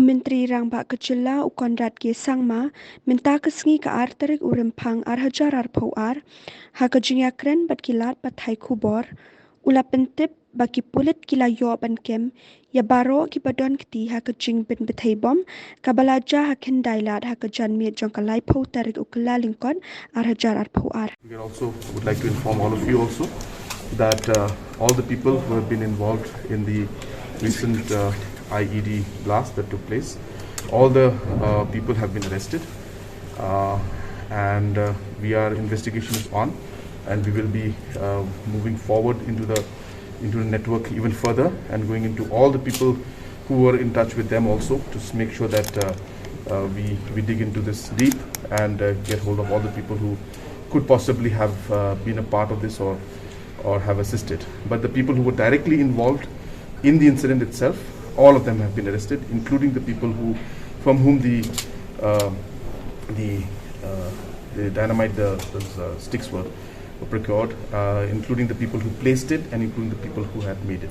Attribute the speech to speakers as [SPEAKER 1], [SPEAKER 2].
[SPEAKER 1] Menteri Rangba Kecila Conrad K Sangma minta kesengi ke arterik urimpang hajar pawar ha kejingakren bat kilat pathai kubor ula pentip bagi pulit kila yo ban kem ya baroh ki badon kti ha jingpynbthei bom kabalaja ha Khyndai Lad ha jan miet jongkalai pau tarik ukla lingkon hajar pawar.
[SPEAKER 2] We also would like to inform all of you also that all the people who have been involved in the recent IED blast that took place, all the people have been arrested, and investigation is on, and we will be moving forward into the network even further and going into all the people who were in touch with them also to make sure that we dig into this deep and get hold of all the people who could possibly have been a part of this or have assisted. But the people who were directly involved in the incident itself, all of them have been arrested, including the people from whom the dynamite, those sticks were procured, including the people who placed it and including the people who had made it.